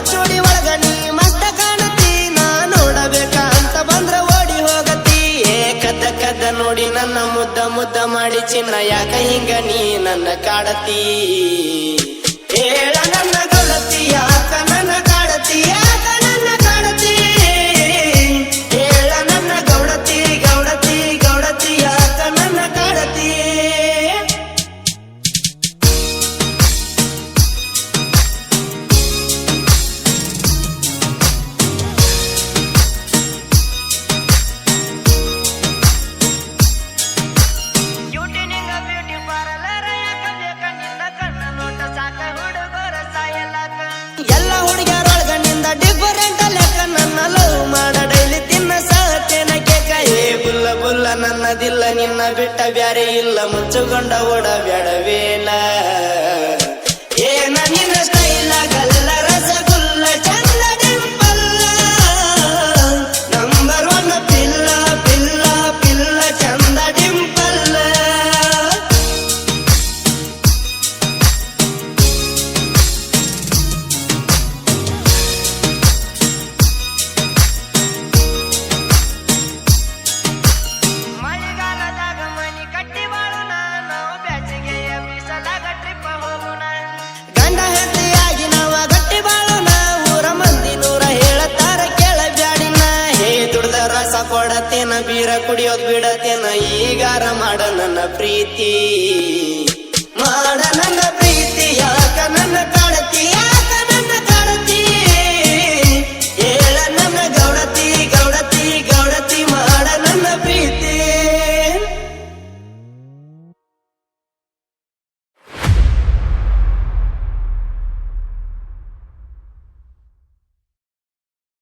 ಚೋಡಿ ಒಳಗ ನೀ ಮಸ್ತ ಕಾಣತಿ ನಾ ನೋಡಬೇಕ ಅಂತ ಬಂದ್ರ ಓಡಿ ಹೋಗತಿ ಕದ್ದ ಕದ್ದ ನೋಡಿ ನನ್ನ ಮುದ್ದ ಮುದ್ದ ಮಾಡಿ ಚಿನ್ನ ಯಾಕ ಹಿಂಗ ನೀ ನನ್ನ ಕಾಡತಿ ಹೇಳ ನನ್ನ ಗೌಡತಿ ಯಾಕ ನನ್ನ ಕಾಡತಿ ಯಾಕ ನನ್ನ ಕಾಡತಿ ಹೇಳ ನನ್ನ ಗೌಡತಿ ಗೌಡತಿ ಗೌಡತಿ ಯಾಕ ನನ್ನ ಕಾಡತಿ ಎಲ್ಲ ಹುಡುಗರೊಳಗ ನಿಂದ ಡಿಫರೆಂಟ್ ಲೆಕ್ಕ ನನ್ನ ಲವ್ ಮಾಡ ಡೈಲಿ ತಿನ್ನ ಸಾತೇನ ಕೇಕ ಏ ಬುಲ್ಲ ಬುಲ್ಲ ನನ್ನದಿಲ್ಲ ನಿನ್ನ ಬಿಟ್ಟ ಬ್ಯಾರೆ ಇಲ್ಲ ಮುಚ್ಚುಗೊಂಡ ಓಡ ಬ್ಯಾಡವೇನ ಏನ ನಿನ್ನ ಸ್ಟೈಲ ಗಲ್ಲ ರಸಗುಲ್ಲ ಚಂದ ಡಿಂಪಲ್ಲ ನಂಬರ್ ಒನ್ ಪಿಲ್ಲ ಪಿಲ್ಲ ಪಿಲ್ಲ ಚಂದ ಡಿಂಪಲ್ಲ ಗಂಡ ಹೆಂಡತಿಯಾಗಿ ನಾವ ಗಟ್ಟಿ ಬಾಳೋಣ ಊರ ಮಂದಿ ನೂರ ಹೇಳತಾರ ಕೇಳ ಬ್ಯಾಡಿನ ಹೇ ದುಡ್ದ ರಸ ಕೊಡತೇನ ಬೀರ ಕುಡಿಯೋದ್ ಬಿಡತೇನ ಈಗಾರ ಮಾಡ ನನ್ನ ಪ್ರೀತಿ